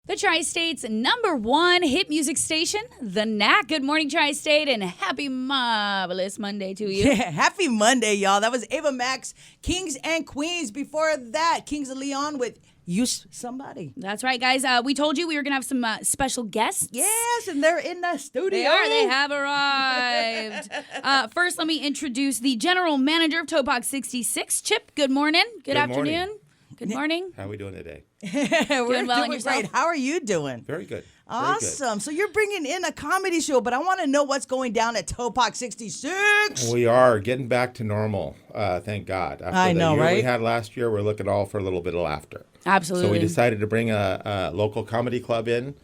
The Tri-State's #1 hit music station, the KNACK. Good morning, Tri-State, and happy marvelous Monday to you. Yeah, happy Monday, y'all. That was Ava Max, Kings and Queens. Before that, Kings of Leon with Use Somebody. That's right, guys. We told you we were going to have some special guests. Yes, and they're in the studio. They are. They have arrived. First, let me introduce the general manager of Topock 66, Chip. Good morning. Good afternoon. Morning. Good morning. How are we doing today? We're well, and doing yourself? great. How are you doing? Very good. Awesome. So you're bringing in a comedy show, but I want to know what's going down at Topock 66. We are getting back to normal, thank God. After I know, the year right? we had last year, we're looking all for a little bit of laughter. Absolutely. So we decided to bring a local comedy club in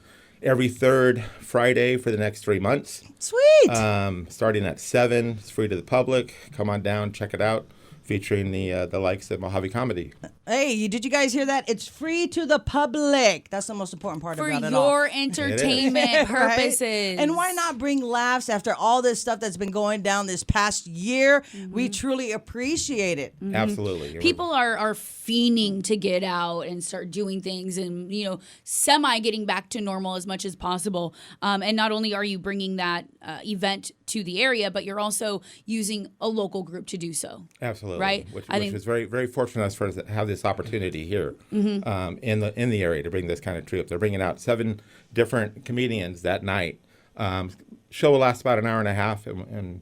every third Friday for the next 3 months. Sweet. Starting at 7. It's free to the public. Come on down, check it out. Featuring the likes of Mohave Comedy. Hey, did you guys hear that? It's free to the public. That's the most important part For about it all. your entertainment purposes. Right? And why not bring laughs after all this stuff that's been going down this past year? We truly appreciate it. Absolutely. People are fiending to get out and start doing things and, semi getting back to normal as much as possible. And not only are you bringing that event to the area, but you're also using a local group to do so. Absolutely. Right? Which I think is very, very fortunate for us to have this opportunity here in the area to bring this kind of troupe. They're bringing out 7 different comedians that night. Show will last about an hour and a half, and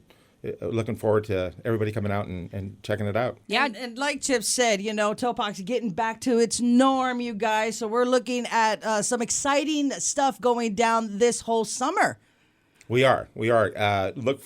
looking forward to everybody coming out and checking it out. Yeah, and like Chip said, Topock's getting back to its norm, you guys. So we're looking at some exciting stuff going down this whole summer. We are. Look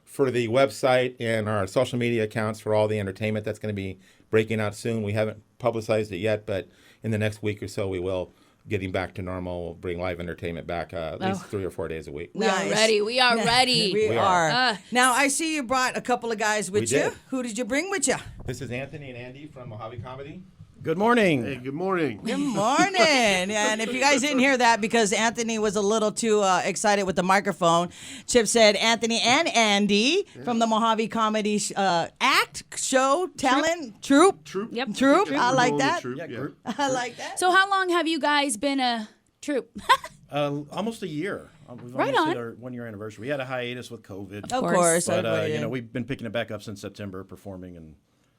for the website and our social media accounts for all the entertainment that's going to be breaking out soon. We haven't publicized it yet, but in the next week or so, we will. Getting back to normal, we'll bring live entertainment back at least 3 or 4 days a week. We are ready. We are ready. We are. Now, I see you brought a couple of guys with you. did. Who did you bring with you? This is Anthony and Andy from Mohave Comedy. Good morning. Hey, good morning. Good morning. And if you guys didn't hear that because Anthony was a little too excited with the microphone, Chip said Anthony and Andy from the Mohave Comedy Troupe. Yep. Troupe. Yeah, I we're like going that. with Troupe, yeah. Group. I like that. So how long have you guys been a troupe? Almost a year. We've Right almost hit on. our 1-year anniversary. We had a hiatus with COVID, Of course. but everybody did. we've been picking it back up since September, performing and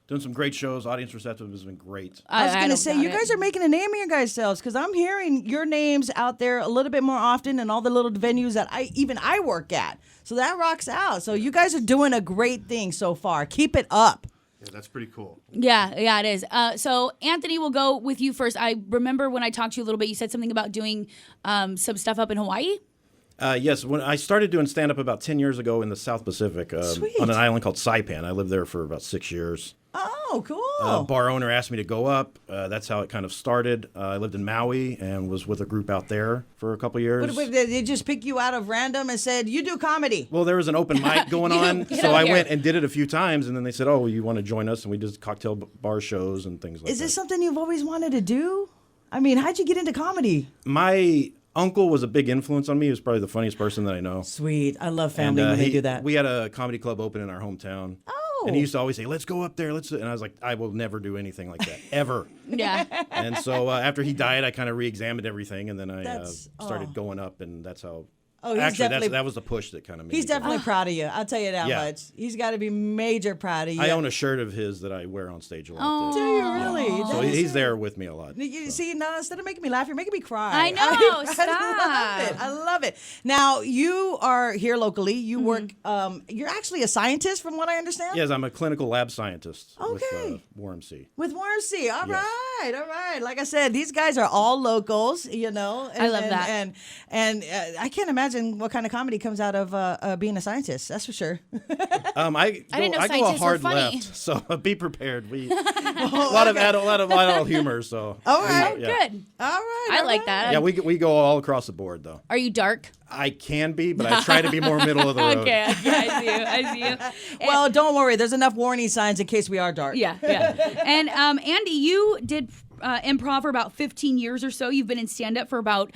doing some great shows. Audience receptive has been great. I was going to don't say, doubt you it. guys are making a name of your guys' selves because I'm hearing your names out there a little bit more often in all the little venues that I work at. So that rocks out. So you guys are doing a great thing so far. Keep it up. Yeah, that's pretty cool. Yeah, it is. So Anthony will go with you first. I remember when I talked to you a little bit, you said something about doing some stuff up in Hawaii. Yes, when I started doing stand-up about 10 years ago in the South Pacific Sweet. on an island called Saipan. I lived there for about 6 years. Oh, cool. Bar owner asked me to go up. That's how it kind of started. I lived in Maui and was with a group out there for a couple years. But did they just pick you out of random and said, you do comedy? Well, there was an open mic going on, get so out I here. went and did it a few times, and then they said, "Oh, you want to join us?" And we did cocktail bar shows and things like Is that. this something you've always wanted to do? I mean, how'd you get into comedy? My uncle was a big influence on me. He was probably the funniest person that I know. Sweet. I love family when they do that. We had a comedy club open in our hometown. Oh. And he used to always say, "Let's go up there." And I was like, "I will never do anything like that, ever." Yeah. And so after he died, I kind of re-examined everything, and then I That's- started going up, and that's how. Oh, he's actually, definitely- that was the push that kind of made He's me go. definitely proud of you. I'll tell you that Yeah. much. He's got to be major proud of you. I own a shirt of his that I wear on stage a lot. Do you really? So That is- he's there with me a lot. You see, now instead of making me laugh, you're making me cry. I know, I stop. love it. I love it. Now, you are here locally. You work, you're actually a scientist from what I understand? Yes, I'm a clinical lab scientist Okay. with WarmC. With Morrissey. All Yes. right. Like I said, these guys are all locals, And, I love that. And I can't imagine what kind of comedy comedy comes out of being a scientist. That's for sure. I didn't know I go a scientists were hard funny. left, so be prepared. We a lot of adult humor. So All right. Oh, yeah. good. All right. I all like right. that. Yeah, we go all across the board though. Are you dark? I can be, but I try to be more middle of the road. Okay, I see you. Well, don't worry. There's enough warning signs in case we are dark. Yeah. And Andy, you did improv for about 15 years or so. You've been in stand-up for about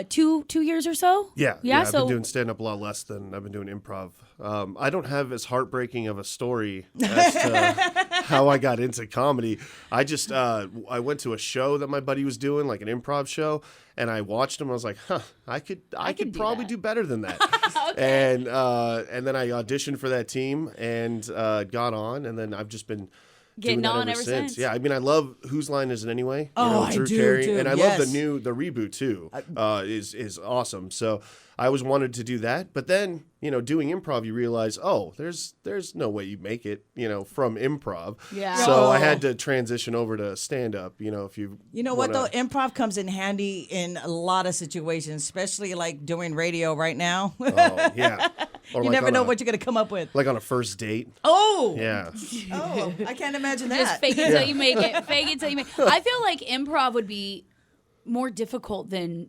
2 years or so. Yeah. Yeah. I've So been doing stand-up a lot less than I've been doing improv. I don't have as heartbreaking of a story as to how I got into comedy. I just I went to a show that my buddy was doing, like an improv show, and I watched him. I was like, I could probably do better than that. Okay. And then I auditioned for that team and got on, and then I've just been getting doing that on ever since. Yeah, I mean, I love Whose Line Is It Anyway? Oh, Drew I do, Carey, too. and I Yes. love the reboot too. Is awesome. So I always wanted to do that, but then doing improv, you realize, there's no way you make it, from improv. Yeah. So I had to transition over to stand up. If you what though, improv comes in handy in a lot of situations, especially like doing radio right now. Oh yeah. Or You like never on know a- what you're gonna come up with. Like on a first date. Oh, Yeah. oh, I can't imagine that. just fake it till you make it. Fake it till you make it. I feel like improv would be more difficult than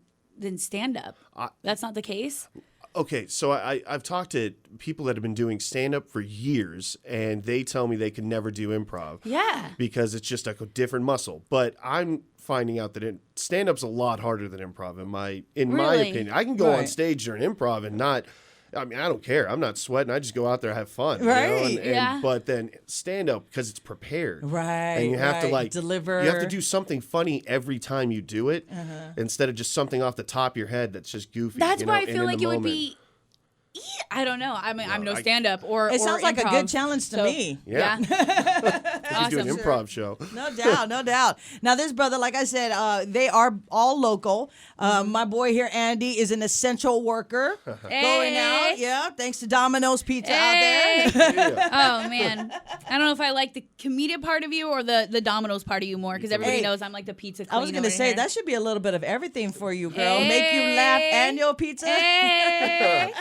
stand-up. That's not the case? Okay, so I've talked to people that have been doing stand-up for years, and they tell me they can never do improv. Yeah. Because it's just like a different muscle. But I'm finding out that stand-up's a lot harder than improv in my Really? opinion. I can go on Right. stage during improv and not. I mean, I don't care. I'm not sweating. I just go out there, have fun. Right. Yeah. But then stand-up, because it's prepared. Right, And you have to right. Deliver. You have to do something funny every time you do it, instead of just something off the top of your head that's just goofy. That's why I and feel in like the it would moment. be. I don't know. I mean, I'm no stand-up or. It sounds like a improv, good challenge to so- me. Yeah. He's doing an Awesome. improv show. No doubt, no doubt. Now, this brother, like I said, they are all local. My boy here, Andy, is an essential worker. Going out, yeah, thanks to Domino's Pizza out there. Oh man, I don't know if I like the comedian part of you or the Domino's part of you more because everybody Hey, knows I'm like the pizza queen. I was going to over say, here. that should be a little bit of everything for you, girl. Make you laugh and your pizza. Hey.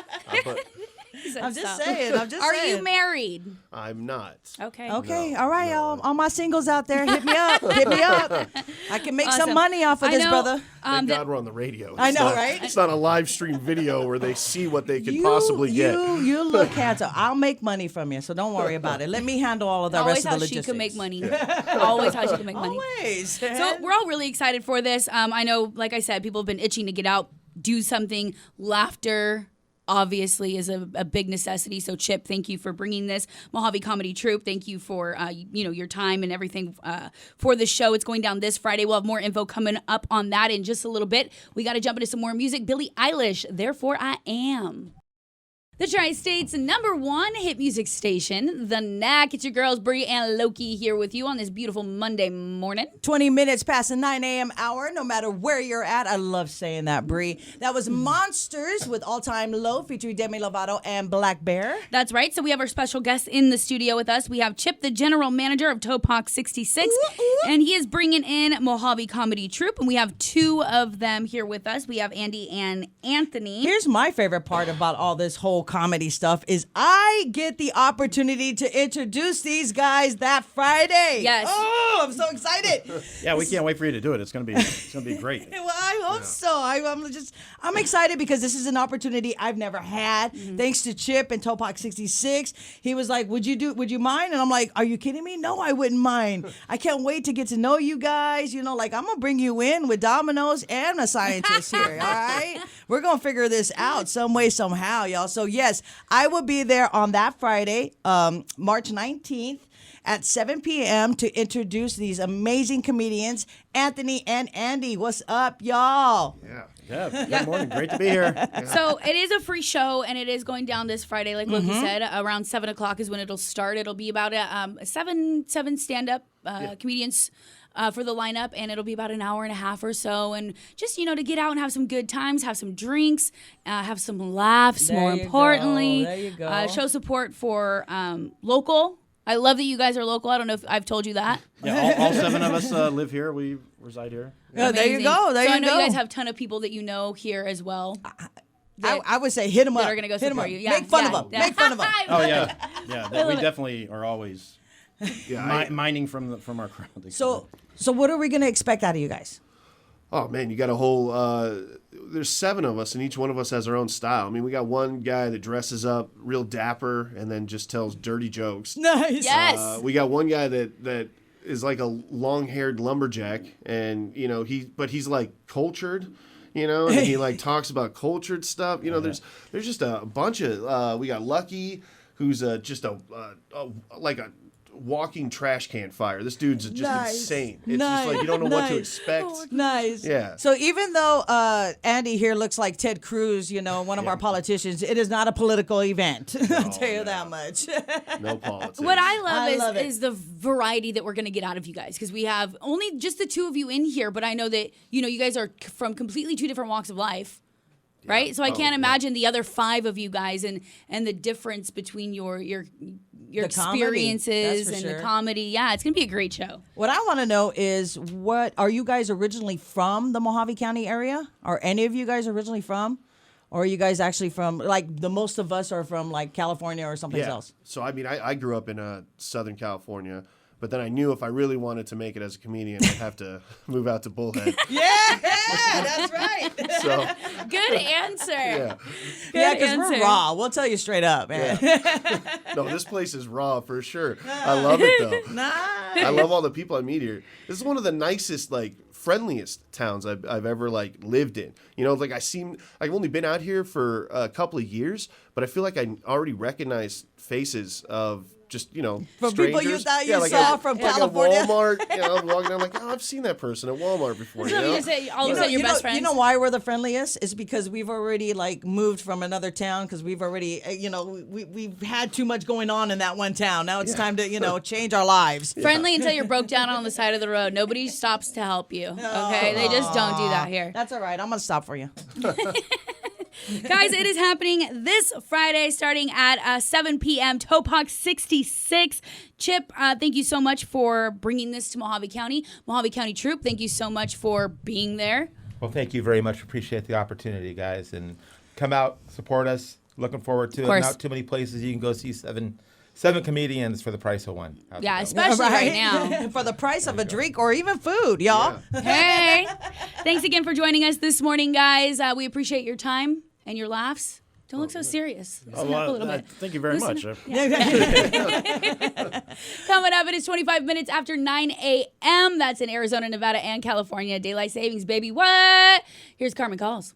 I'm just Stop. saying, I'm just Are saying. you married? I'm not. Okay. Okay, all right, all my singles out there, hit me up, hit me up. I can make some Awesome. money off of I this, know, brother. Thank that- God we're on the radio. I It's know, not- right? It's not a live stream video where they see what they could possibly get. You look handsome. I'll make money from you, so don't worry about it. Let me handle all of the always rest of how the she logistics. can make money. Always how she can make money. Always. So we're all really excited for this. I know, like I said, people have been itching to get out, do something. Laughter obviously is a big necessity. So Chip, thank you for bringing this. Mohave Comedy Troupe, thank you for your time and everything for the show. It's going down this Friday. We'll have more info coming up on that in just a little bit. We got to jump into some more music. Billie Eilish, Therefore I Am. The Tri-State's #1 hit music station, the KNACK. It's your girls, Bri and Loki, here with you on this beautiful Monday morning. 20 minutes past the 9 a.m. hour, no matter where you're at. I love saying that, Bri. That was Monsters with All Time Low featuring Demi Lovato and Black Bear. That's right. So we have our special guest in the studio with us. We have Chip, the general manager of Topock 66, and he is bringing in Mohave Comedy Troupe, and we have 2 of them here with us. We have Andy and Anthony. Here's my favorite part about all this whole comedy stuff is I get the opportunity to introduce these guys that Friday. Yes. Oh, I'm so excited. Yeah, we can't wait for you to do it. It's gonna be great. Well, I hope so. I'm excited because this is an opportunity I've never had. Thanks to Chip and Topock 66. He was like, would you mind? And I'm like, are you kidding me? No, I wouldn't mind. I can't wait to get to know you guys. I'm gonna bring you in with Domino's and a scientist here. All right. We're gonna figure this out some way, somehow, y'all. So yes, I will be there on that Friday, March 19th. At 7 p.m. to introduce these amazing comedians, Anthony and Andy. What's up, y'all? Yeah. Good morning. Great to be here. So it is a free show, and it is going down this Friday, like Loki said. Around 7 o'clock is when it'll start. It'll be about seven stand-up comedians for the lineup, and it'll be about an hour and a half or so. And just, to get out and have some good times, have some drinks, have some laughs, There more you importantly. go. There you go. Show support for local. I love that you guys are local. I don't know if I've told you that. Yeah, all 7 of us live here. We reside here. Yeah, there you Amazing. go. There so you I know go. you guys have a ton of people that you know here as well. I would say hit them up. that are gonna go hit 'em support up. you. Yeah, Make fun yeah, of them. yeah. Make fun of them. Oh yeah, yeah. We definitely are always Yeah, mining from our crowd. So what are we going to expect out of you guys? Oh man, you got a whole. There's 7 of us, and each one of us has our own style. I mean, we got one guy that dresses up real dapper and then just tells dirty jokes. Nice. Yes. We got one guy that is like a long-haired lumberjack, and he's like cultured, and he like talks about cultured stuff. There's just a bunch of we got Lucky, who's just like a walking trash can fire. This dude's just insane. It's just like you don't know what to expect. Nice. Yeah. So even though Andy here looks like Ted Cruz, one of our politicians, it is not a political event. I'll tell you that much. No politics. What I love it. is the variety that we're going to get out of you guys, because we have only just the two of you in here, but I know that you guys are from completely two different walks of life. Right? So I can't imagine the other 5 of you guys and the difference between your The experiences comedy, and for the comedy. Yeah, it's going to be a great show. What I want to know is, are you guys originally from the Mohave County area? Are any of you guys originally from? Or are you guys actually from, like, the most of us are from, like, California or someplace else? So, I mean, I grew up in Southern California, but then I knew if I really wanted to make it as a comedian, I'd have to move out to Bullhead. Yeah, that's right. So, Good answer. yeah. Yeah, because we're raw. We'll tell you straight up, man. No, this place is raw for sure. I love it, though. Nice. I love all the people I meet here. This is one of the nicest, like, friendliest towns I've ever, like, lived in. Like, I've only been out here for a couple of years, but I feel like I already recognize faces of just, From strangers. people you thought you like saw from California. Like at Walmart, I'm walking down like, I've seen that person at Walmart before. So you say all of a sudden your best friends. You know why we're the friendliest? It's because we've already like moved from another town, because we've already, we've had too much going on in that one town. Now it's time to, change our lives. Friendly until you're broke down on the side of the road. Nobody stops to help you. Okay? They just don't do that here. That's all right. I'm going to stop for you. Guys, it is happening this Friday starting at 7 p.m. Topock 66. Chip, thank you so much for bringing this to Mohave County. Mohave County Troop, thank you so much for being there. Well, thank you very much. Appreciate the opportunity, guys. And come out, support us. Looking forward to it. course. Not too many places you can go see seven comedians for the price of one. How's Yeah, it go? especially right now. For the price of a drink or even food, y'all. Hey, thanks again for joining us this morning, guys. We appreciate your time and your laughs. Don't look so serious. Listen up a little bit. Thank you very much. Coming up, it is 25 minutes after 9 a.m. That's in Arizona, Nevada, and California. Daylight savings, baby. What? Here's Carmen Calls.